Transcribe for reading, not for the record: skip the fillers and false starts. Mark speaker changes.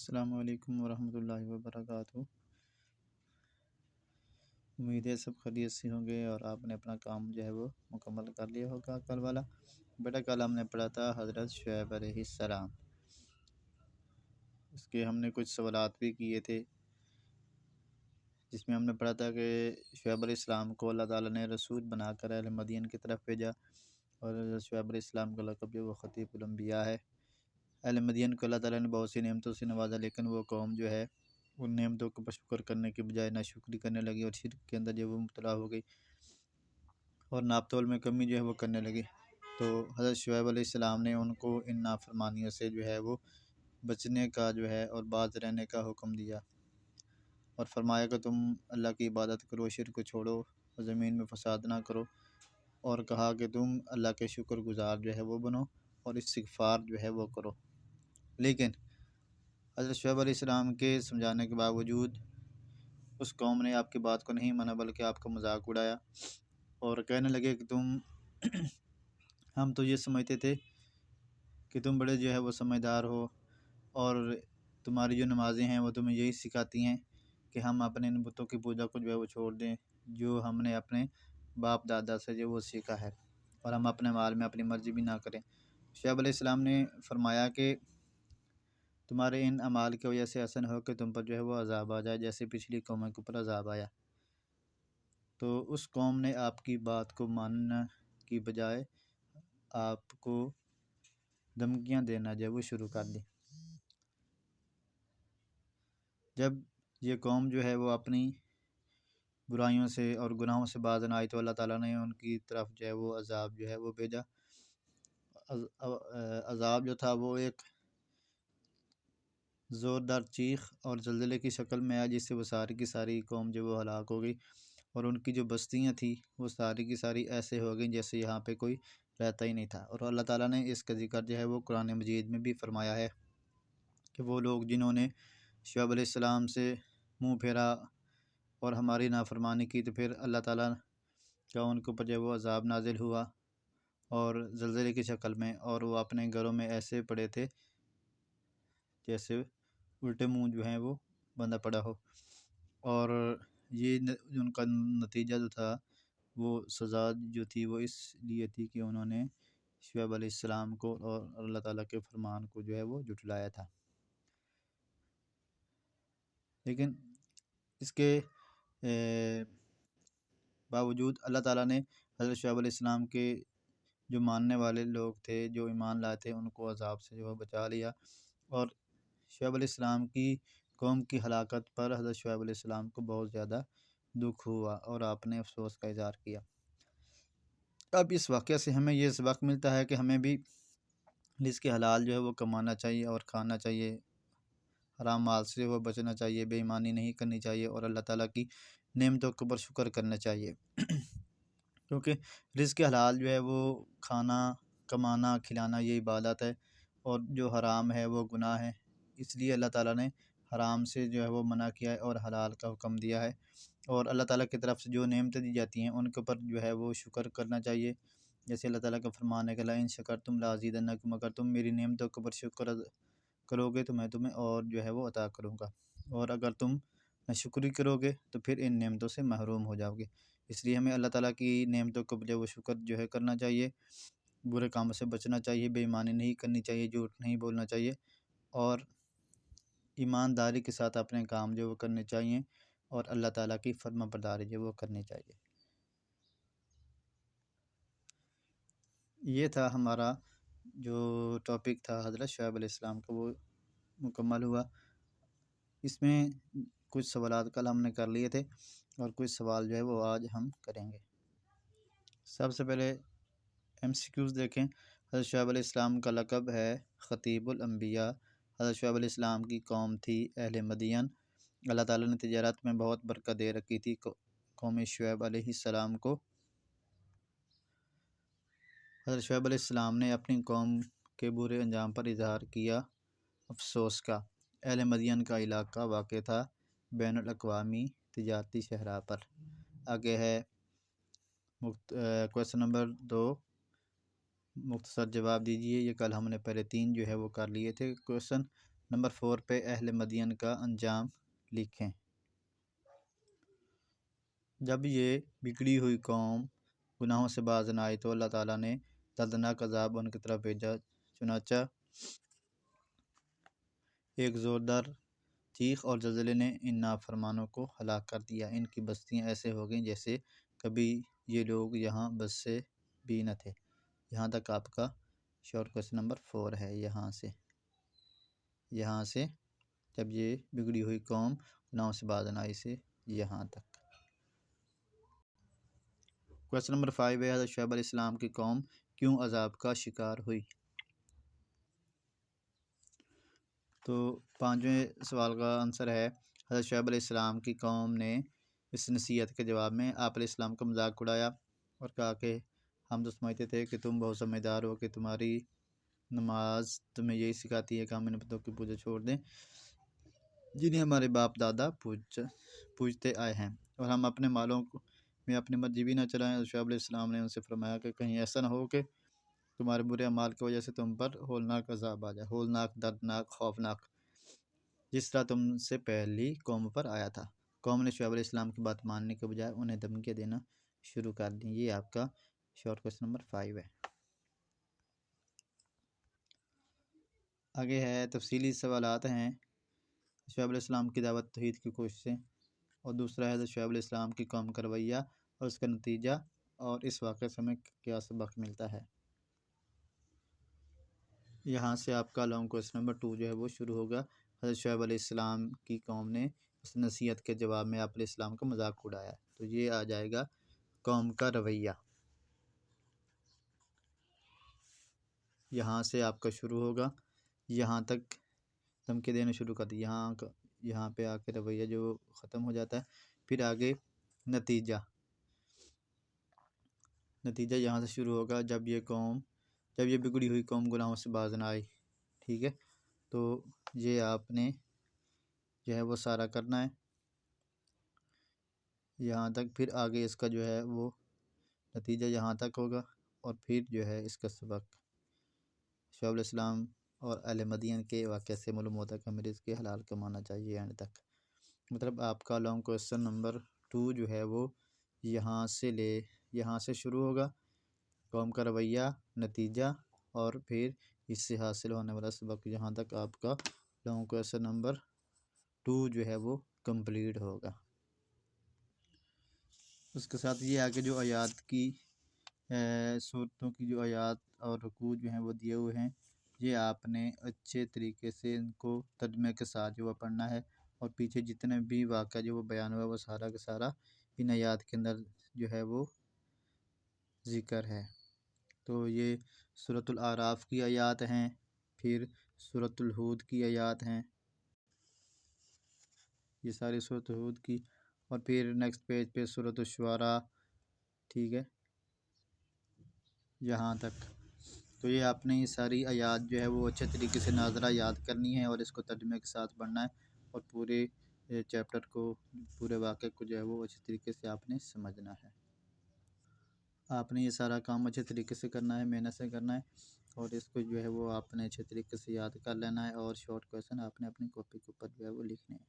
Speaker 1: السلام علیکم ورحمۃ اللہ وبرکاتہ۔ امید ہے سب خیریت سے ہوں گے اور آپ نے اپنا کام جو ہے وہ مکمل کر لیا ہوگا کل والا۔ بیٹا کل ہم نے پڑھا تھا حضرت شعیب علیہ السلام، اس کے ہم نے کچھ سوالات بھی کیے تھے، جس میں ہم نے پڑھا تھا کہ شعیب علیہ السلام کو اللہ تعالیٰ نے رسول بنا کر اہل مدین کی طرف بھیجا، اور حضرت شعیب علیہ السلام کا لقب جو وہ خطیب الانبیاء ہے۔ اہل مدین کو اللہ تعالیٰ نے بہت سی نعمتوں سے نوازا، لیکن وہ قوم جو ہے ان نعمتوں کو شکر کرنے کے بجائے ناشکری کرنے لگی اور شرک کے اندر جو وہ مبتلا ہو گئی اور ناپ تول میں کمی جو ہے وہ کرنے لگی۔ تو حضرت شعیب علیہ السلام نے ان کو ان نافرمانیوں سے جو ہے وہ بچنے کا جو ہے اور باز رہنے کا حکم دیا، اور فرمایا کہ تم اللہ کی عبادت کرو، شرک کو چھوڑو اور زمین میں فساد نہ کرو، اور کہا کہ تم اللہ کے شکر گزار جو ہے وہ بنو اور استغفار جو ہے وہ کرو۔ لیکن حضرت شعیب علیہ السلام کے سمجھانے کے باوجود اس قوم نے آپ کی بات کو نہیں مانا، بلکہ آپ کا مذاق اڑایا اور کہنے لگے کہ ہم تو یہ سمجھتے تھے کہ تم بڑے جو ہے وہ سمجھدار ہو، اور تمہاری جو نمازیں ہیں وہ تمہیں یہی سکھاتی ہیں کہ ہم اپنے ان بتوں کی پوجا کو جو ہے وہ چھوڑ دیں جو ہم نے اپنے باپ دادا سے جو وہ سیکھا ہے، اور ہم اپنے مال میں اپنی مرضی بھی نہ کریں۔ شعیب علیہ السلام نے فرمایا کہ تمہارے ان اعمال کی وجہ سے ایسا نہ ہو کہ تم پر جو ہے وہ عذاب آ جائے جیسے پچھلی قوموں کے اوپر عذاب آیا۔ تو اس قوم نے آپ کی بات کو ماننے کی بجائے آپ کو دھمکیاں دینا جو ہے وہ شروع کر دی۔ جب یہ قوم جو ہے وہ اپنی برائیوں سے اور گناہوں سے باز نہ آئی تو اللہ تعالیٰ نے ان کی طرف جو ہے وہ عذاب جو ہے وہ بھیجا۔ عذاب جو تھا وہ ایک زوردار چیخ اور زلزلے کی شکل میں آیا، جس سے وہ ساری کی ساری قوم جو وہ ہلاک ہو گئی، اور ان کی جو بستیاں تھیں وہ ساری کی ساری ایسے ہو گئیں جیسے یہاں پہ کوئی رہتا ہی نہیں تھا۔ اور اللہ تعالیٰ نے اس کا ذکر جو ہے وہ قرآن مجید میں بھی فرمایا ہے کہ وہ لوگ جنہوں نے شعیب علیہ السلام سے منہ پھیرا اور ہماری نافرمانی کی، تو پھر اللہ تعالیٰ کا ان کے اوپر جو ہے وہ عذاب نازل ہوا اور زلزلے کی شکل میں، اور وہ اپنے گھروں میں ایسے پڑے تھے جیسے الٹے منہ جو ہیں وہ بندہ پڑا ہو، اور یہ ان کا نتیجہ جو تھا وہ سزا جو تھی وہ اس لیے تھی کہ انہوں نے شعیب علیہ السلام کو اور اللہ تعالیٰ کے فرمان کو جو ہے وہ جھٹلایا تھا۔ لیکن اس کے باوجود اللہ تعالیٰ نے حضرت شعیب علیہ السلام کے جو ماننے والے لوگ تھے، جو ایمان لائے تھے، ان کو عذاب سے جو ہے بچا لیا، اور شعیب علیہ السلام کی قوم کی ہلاکت پر حضرت شعیب علیہ السلام کو بہت زیادہ دکھ ہوا اور آپ نے افسوس کا اظہار کیا۔ اب اس واقعہ سے ہمیں یہ سبق ملتا ہے کہ ہمیں بھی رزق حلال جو ہے وہ کمانا چاہیے اور کھانا چاہیے، حرام مال سے وہ بچنا چاہیے، بے ایمانی نہیں کرنی چاہیے، اور اللہ تعالیٰ کی نعمتوں کے اوپر شکر کرنا چاہیے، کیونکہ رزق حلال جو ہے وہ کھانا، کمانا، کھلانا یہ عبادت ہے، اور جو حرام ہے وہ گناہ ہے۔ اس لیے اللہ تعالیٰ نے حرام سے جو ہے وہ منع کیا ہے اور حلال کا حکم دیا ہے، اور اللہ تعالیٰ کی طرف سے جو نعمتیں دی جاتی ہیں ان کے اوپر جو ہے وہ شکر کرنا چاہیے، جیسے اللہ تعالیٰ کا فرمان ہے کہ لئن شکرتم لازیدنکم، اگر تم میری نعمتوں کے اوپر شکر کرو گے تو میں تمہیں اور جو ہے وہ عطا کروں گا، اور اگر تم ناشکری کرو گے تو پھر ان نعمتوں سے محروم ہو جاؤ گے۔ اس لیے ہمیں اللہ تعالیٰ کی نعمتوں کو جو وہ شکر جو ہے کرنا چاہیے، برے کاموں سے بچنا چاہیے، بے ایمانی نہیں کرنی چاہیے، جھوٹ نہیں بولنا چاہیے، اور ایمانداری کے ساتھ اپنے کام جو وہ کرنے چاہیے، اور اللہ تعالیٰ کی فرما برداری جو وہ کرنی چاہیے۔ یہ تھا ہمارا جو ٹاپک تھا حضرت شعیب علیہ السلام کا، وہ مکمل ہوا۔ اس میں کچھ سوالات کل ہم نے کر لیے تھے اور کچھ سوال جو ہے وہ آج ہم کریں گے۔ سب سے پہلے MCQs دیکھیں۔ حضرت شعیب علیہ السلام کا لقب ہے خطیب الانبیاء۔ حضرت شعیب علیہ السلام کی قوم تھی اہل مدین۔ اللہ تعالیٰ نے تجارت میں بہت برکت دے رکھی تھی قوم شعیب علیہ السلام کو۔ حضرت شعیب علیہ السلام نے اپنی قوم کے برے انجام پر اظہار کیا افسوس کا۔ اہل مدین کا علاقہ واقع تھا بین الاقوامی تجارتی شہراء پر۔ آگے ہے کویسچن نمبر 2، مختصر جواب دیجیے۔ یہ کل ہم نے پہلے 3 جو ہے وہ کر لیے تھے کویسچن۔ نمبر 4 پہ اہل مدین کا انجام لکھیں۔ جب یہ بگڑی ہوئی قوم گناہوں سے باز نہ آئی تو اللہ تعالیٰ نے دردناک عذاب ان کی طرف بھیجا، چنانچہ ایک زوردار چیخ اور زلزلے نے ان نافرمانوں کو ہلاک کر دیا۔ ان کی بستیاں ایسے ہو گئیں جیسے کبھی یہ لوگ یہاں بسے بھی نہ تھے۔ یہاں تک آپ کا شارٹ کویسچن نمبر 4 ہے۔ یہاں سے جب یہ بگڑی ہوئی قوم گناہوں سے باز نہ آئی سے یہاں تک۔ کویسچن نمبر 5 ہے، حضرت شعیب علیہ السلام کی قوم کیوں عذاب کا شکار ہوئی؟ تو 5ویں سوال کا آنسر ہے، حضرت شعیب علیہ السلام کی قوم نے اس نصیحت کے جواب میں آپ علیہ السلام کا مذاق اڑایا اور کہا کہ ہم تو سمجھتے تھے کہ تم بہت سمجھدار ہو، کہ تمہاری نماز تمہیں یہی سکھاتی ہے کہ ہم ان بتوں کی پوجا چھوڑ دیں جنہیں ہمارے باپ دادا پوجتے آئے ہیں، اور ہم اپنے مالوں میں اپنی مرضی بھی نہ چلائیں۔ حضرت شعیب علیہ السلام نے ان سے فرمایا کہ کہیں ایسا نہ ہو کہ تمہارے برے اعمال کی وجہ سے تم پر ہولناک عذاب آ جائے، ہولناک، دردناک، خوفناک، جس طرح تم سے پہلی قوم پر آیا تھا۔ قوم نے شعیب علیہ السلام کی بات ماننے کے بجائے انہیں دھمکیاں دینا شروع کر دیں۔ یہ آپ کا شارٹ کویسچن نمبر 5 ہے۔ آگے ہے تفصیلی سوالات ہیں، شعیب علیہ السلام کی دعوت توحید کی کوششیں، اور دوسرا ہے حضرت شعیب علیہ السلام کی قوم کا رویہ اور اس کا نتیجہ، اور اس واقعے سے ہمیں کیا سبق ملتا ہے۔ یہاں سے آپ کا لانگ کویسچن نمبر 2 جو ہے وہ شروع ہوگا۔ حضرت شعیب علیہ السلام کی قوم نے اس نصیحت کے جواب میں آپ علیہ السلام کا مذاق اڑایا، تو یہ آ جائے گا قوم کا رویہ۔ یہاں سے آپ کا شروع ہوگا، یہاں تک دھمکی دینا شروع کر دی، یہاں پہ آ کے رویہ جو ختم ہو جاتا ہے۔ پھر آگے نتیجہ یہاں سے شروع ہوگا، جب یہ بگڑی ہوئی قوم گناہوں سے باز نہ آئی، ٹھیک ہے، تو یہ آپ نے جو ہے وہ سارا کرنا ہے یہاں تک۔ پھر آگے اس کا جو ہے وہ نتیجہ یہاں تک ہوگا، اور پھر جو ہے اس کا سبق شعیب علیہ السلام اور اہل مدین کے واقعے سے معلوم ہوتا ہے کہ ہمیں رزق کے حلال کمانا چاہیے اینڈ تک۔ مطلب آپ کا لانگ کویسچن نمبر 2 جو ہے وہ یہاں سے شروع ہوگا، قوم کا رویہ، نتیجہ، اور پھر اس سے حاصل ہونے والا سبق، یہاں تک آپ کا لانگ کویسچن نمبر 2 جو ہے وہ کمپلیٹ ہوگا۔ اس کے ساتھ یہ آگے جو آیات کی صورتوں کی جو آیات اور رکوع جو ہیں وہ دیے ہوئے ہیں، یہ آپ نے اچھے طریقے سے ان کو ترجمے کے ساتھ جو وہ پڑھنا ہے، اور پیچھے جتنے بھی واقعہ جو وہ بیان ہوا ہے وہ سارا کا سارا ان آیات کے اندر جو ہے وہ ذکر ہے۔ تو یہ سورۃ الاعراف کی آیات ہیں، پھر سورۃ الہود کی آیات ہیں، یہ ساری سورۃ الہود کی، اور پھر نیکسٹ پیج پہ سورۃ الشعراء، ٹھیک ہے، یہاں تک۔ تو یہ آپ نے یہ ساری آیات جو ہے وہ اچھے طریقے سے ناظرہ یاد کرنی ہے، اور اس کو ترجمے کے ساتھ پڑھنا ہے، اور پورے چیپٹر کو، پورے واقعے کو جو ہے وہ اچھے طریقے سے آپ نے سمجھنا ہے۔ آپ نے یہ سارا کام اچھے طریقے سے کرنا ہے، محنت سے کرنا ہے، اور اس کو جو ہے وہ آپ نے اچھے طریقے سے یاد کر لینا ہے، اور شارٹ کویسچن آپ نے اپنی کاپی کے اوپر جو ہے وہ لکھنے ہیں۔